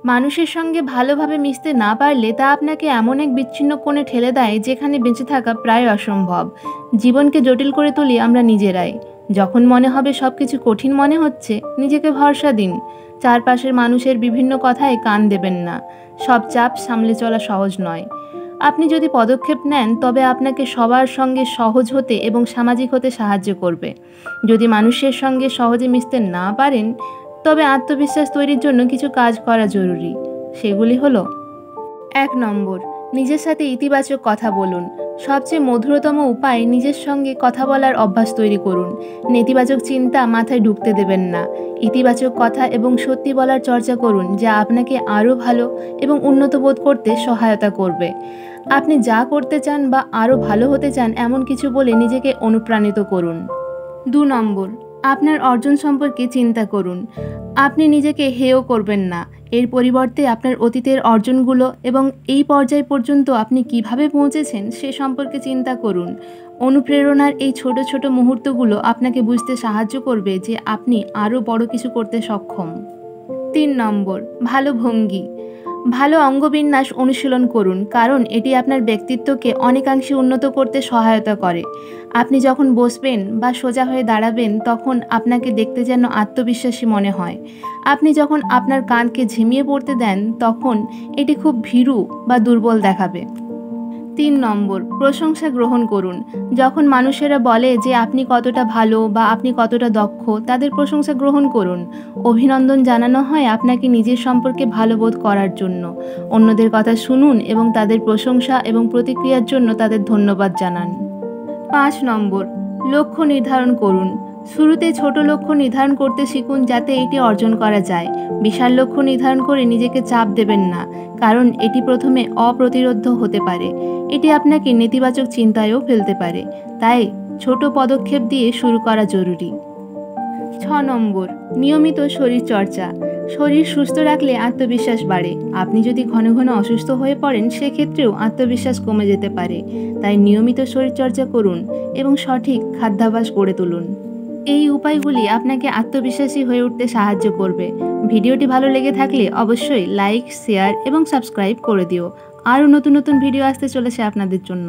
মানুষের সঙ্গে ভালোভাবে মিশতে না পারলে তা আপনাকে এমন এক বিচ্ছিন্ন কোণে ঠেলে দেয় যেখানে বেঁচে থাকা প্রায় অসম্ভব। জীবনকে জটিল করে তুলি আমরা নিজেরাই। যখন মনে হবে সব কিছু কঠিন মনে হচ্ছে, নিজেকে ভরসা দিন। চারপাশের মানুষের বিভিন্ন কথায় কান দেবেন না। সব চাপ সামলে চলা সহজ নয়। আপনি যদি পদক্ষেপ নেন তবে আপনাকে সবার সঙ্গে সহজ হতে এবং সামাজিক হতে সাহায্য করবে। যদি মানুষের সঙ্গে সহজে মিশতে না পারেন তবে আত্মবিশ্বাস তৈরির জন্য কিছু কাজ করা জরুরি। সেগুলি হলো: ১ নম্বর, নিজের সাথে ইতিবাচক কথা বলুন। সবচেয়ে মধুরতম উপায় নিজের সঙ্গে কথা বলার অভ্যাস তৈরি করুন। নেতিবাচক চিন্তা মাথায় ঢুকতে দেবেন না। ইতিবাচক কথা এবং সত্যি বলার চর্চা করুন, যা আপনাকে আরও ভালো এবং উন্নত বোধ করতে সহায়তা করবে। আপনি যা করতে চান বা আরও ভালো হতে চান এমন কিছু বলে নিজেকে অনুপ্রাণিত করুন। ২ নম্বর, আপনার অর্জন সম্পর্কে চিন্তা করুন। আপনি নিজেকে হেয় করবেন না। এর পরিবর্তে আপনার অতীতের অর্জনগুলো এবং এই পর্যায় পর্যন্ত আপনি কিভাবে পৌঁছেছেন সে সম্পর্কে চিন্তা করুন। অনুপ্রেরণার এই ছোট ছোট মুহূর্তগুলো আপনাকে বুঝতে সাহায্য করবে যে আপনি আরও বড় কিছু করতে সক্ষম। ৩ নম্বর, ভালো ভঙ্গি। ভালো অঙ্গবিন্যাস অনুশীলন করুন, কারণ এটি আপনার ব্যক্তিত্বকে অনেকাংশে উন্নত করতে সহায়তা করে। আপনি যখন বসবেন বা সোজা হয়ে দাঁড়াবেন তখন আপনাকে দেখতে যেন আত্মবিশ্বাসী মনে হয়। আপনি যখন আপনার কাঁধকে ঝিমিয়ে পড়তে দেন তখন এটি খুব ভীরু বা দুর্বল দেখাবে। ৩ নম্বর, প্রশংসা গ্রহণ করুন। যখন মানুষেরা বলে যে আপনি কতটা ভালো বা আপনি কতটা দক্ষ, তাদের প্রশংসা গ্রহণ করুন। অভিনন্দন জানানো হয় আপনাকে নিজের সম্পর্কে ভালো বোধ করার জন্য। অন্যদের কথা শুনুন এবং তাদের প্রশংসা এবং প্রতিক্রিয়ার জন্য তাদের ধন্যবাদ জানান। ৫ নম্বর, লক্ষ্য নির্ধারণ করুন। শুরুতে ছোট লক্ষ্য নির্ধারণ করতে শিখুন যাতে এটি অর্জন করা যায়। বিশাল লক্ষ্য নির্ধারণ করে নিজেকে চাপ দেবেন না, কারণ এটি প্রথমে অপ্রতিরোধ্য হতে পারে। এটি আপনাকে নেতিবাচক চিন্তায়ও ফেলতে পারে। তাই ছোট পদক্ষেপ দিয়ে শুরু করা জরুরি। ৬ নম্বর, নিয়মিত শরীর চর্চা। শরীর সুস্থ রাখলে আত্মবিশ্বাস বাড়ে। আপনি যদি ঘন ঘন অসুস্থ হয়ে পড়েন সেক্ষেত্রেও আত্মবিশ্বাস কমে যেতে পারে। তাই নিয়মিত শরীরচর্চা করুন এবং সঠিক খাদ্যাভ্যাস গড়ে তুলুন। এই উপায়গুলি আপনাকে আত্মবিশ্বাসী হয়ে উঠতে সাহায্য করবে। ভিডিওটি ভালো লেগে থাকলে অবশ্যই লাইক, শেয়ার এবং সাবস্ক্রাইব করে দিও। আরও নতুন নতুন ভিডিও আসতে চলেছে আপনাদের জন্য।